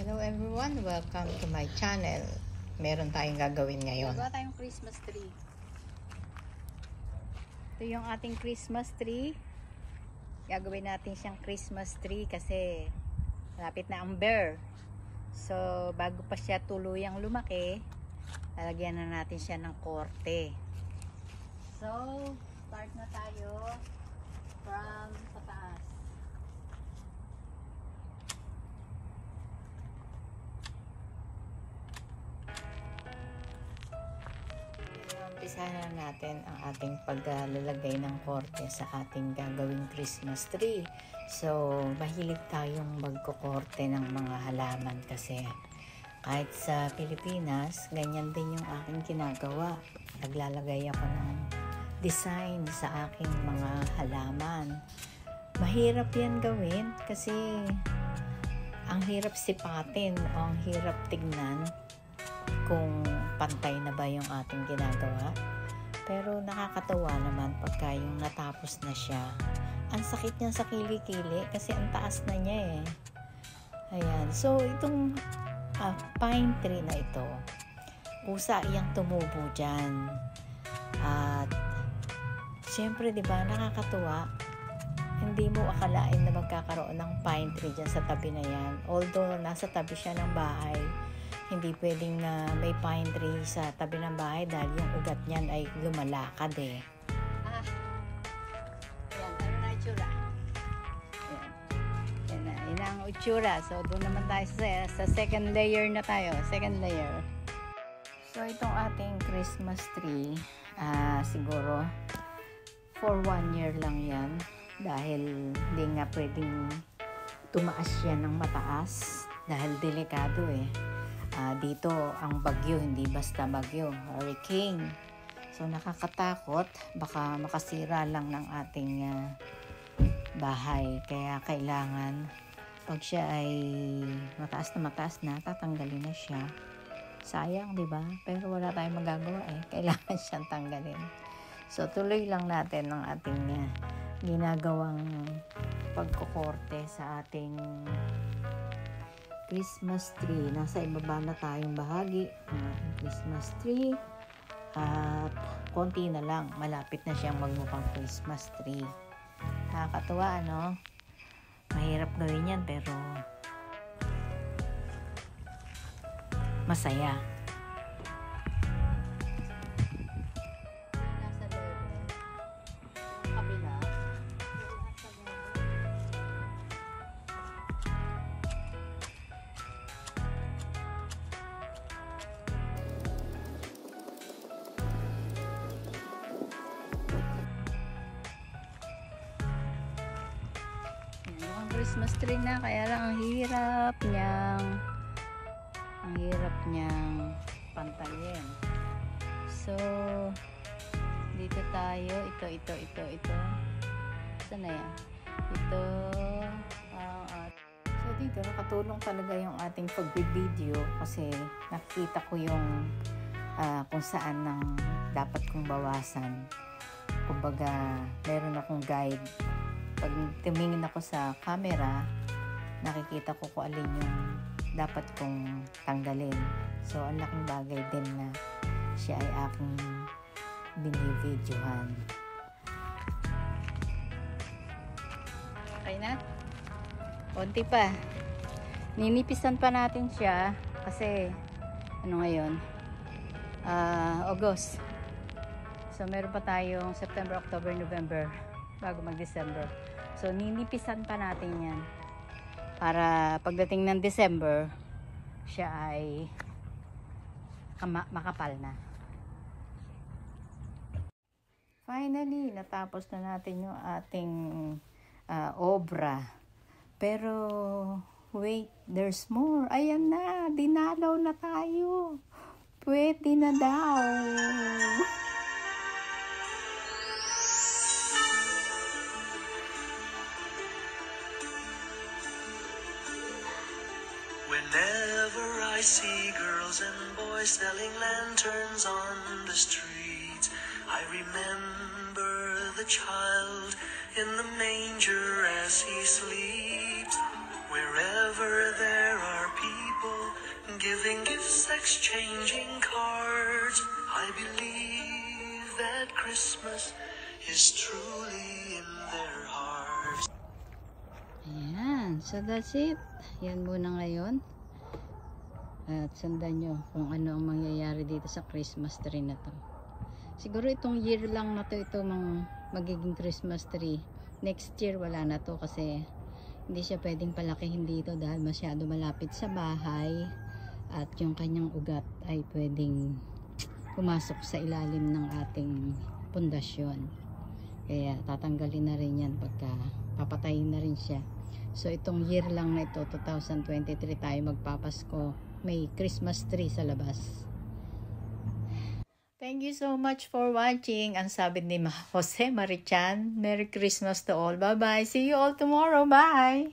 Hello everyone, welcome to my channel. Meron tayong gagawin ngayon. Gawa tayong Christmas tree. Ito yung ating Christmas tree. Gagawin natin siyang Christmas tree kasi malapit na ang bear. So, bago pa siya tuluyang lumaki, lalagyan na natin siya ng korte. So, start na tayo from pataas. Umpisahan na natin ang ating paglalagay ng korte sa ating gagawing Christmas tree. So, mahilig tayong magkukorte ng mga halaman kasi kahit sa Pilipinas, ganyan din yung aking ginagawa. Naglalagay ako ng design sa aking mga halaman. Mahirap yan gawin kasi ang hirap sipatin o ang hirap tignan kung pantay na ba yung ating ginagawa. Pero nakakatawa naman pagka yung natapos na siya. Ang sakit niya sa kilikili kasi ang taas na niya eh. Ayan. So, itong pine tree na ito, usa iyang tumubo dyan. At, syempre, di ba, nakakatuwa. Hindi mo akalain na magkakaroon ng pine tree dyan sa tabi na yan. Although, nasa tabi siya ng bahay, hindi pwedeng may pine tree sa tabi ng bahay dahil yung ugat niyan ay lumalakad eh. Ayan, ano na itsura? Ayan. Yan ang itsura. So, doon naman tayo sa second layer na tayo. Second layer. So, itong ating Christmas tree, siguro for 1 year lang yan dahil hindi nga pwedeng tumaas yan ng mataas dahil delikado eh. Dito ang bagyo, hindi basta bagyo, hurricane. So nakakatakot, baka makasira lang ng ating bahay. Kaya kailangan, pag siya ay mataas na, tatanggalin na siya. Sayang, di ba? Pero wala tayong magagawa eh. Kailangan siyang tanggalin. So tuloy lang natin ang ating ginagawang pagkukorte sa ating Christmas tree. Nasa ibaba na tayong bahagi ng ating Christmas tree at konti na lang, malapit na siyang magmukhang Christmas tree. Nakakatuwa, ano? Mahirap gawin yan pero masaya. Nasa level. Yung kabila. Yung Christmas tree na, kaya lang ang hirap niyang pantayin. So, dito tayo, ito. Saan na yan? Ito, So dito, nakatulong talaga yung ating pag-video kasi nakita ko yung kung saan nang dapat kong bawasan. Kumbaga, meron akong guide. Pag tumingin ako sa camera, nakikita ko kung alin yung dapat kong tanggalin. So, ang laking bagay din na siya ay aking binibidyohan. okay na? Konti pa. Ninipisan pa natin siya kasi ano ngayon? August. So, meron pa tayong September, October, November bago mag-December. So, ninipisan pa natin yan para pagdating ng December siya ay makapal na. Finally, natapos na natin yung ating obra. Pero, wait, there's more. Ayan na, dinalaw na tayo. Pwede na daw. Whenever I see girls and boys selling lanterns on the street, I remember the child in the manger as he sleeps. Wherever there are people exchanging cards. I believe that Christmas is truly in their hearts. Ayan, so that's it. Yan muna ngayon. At sundan nyo kung ano ang mangyayari dito sa Christmas tree na to. Siguro itong year lang na to, ito magiging Christmas tree. Next year wala na to kasi hindi siya pwedeng palakihin dito dahil masyado malapit sa bahay. At yung kanyang ugat ay pwedeng pumasok sa ilalim ng ating pundasyon. Kaya tatanggalin na rin yan pagka papatayin na rin siya. So itong year lang na ito, 2023, tayo magpapasko. May Christmas tree sa labas. Thank you so much for watching. Ang sabi ni Jose Marichan, Merry Christmas to all. Bye-bye. See you all tomorrow. Bye!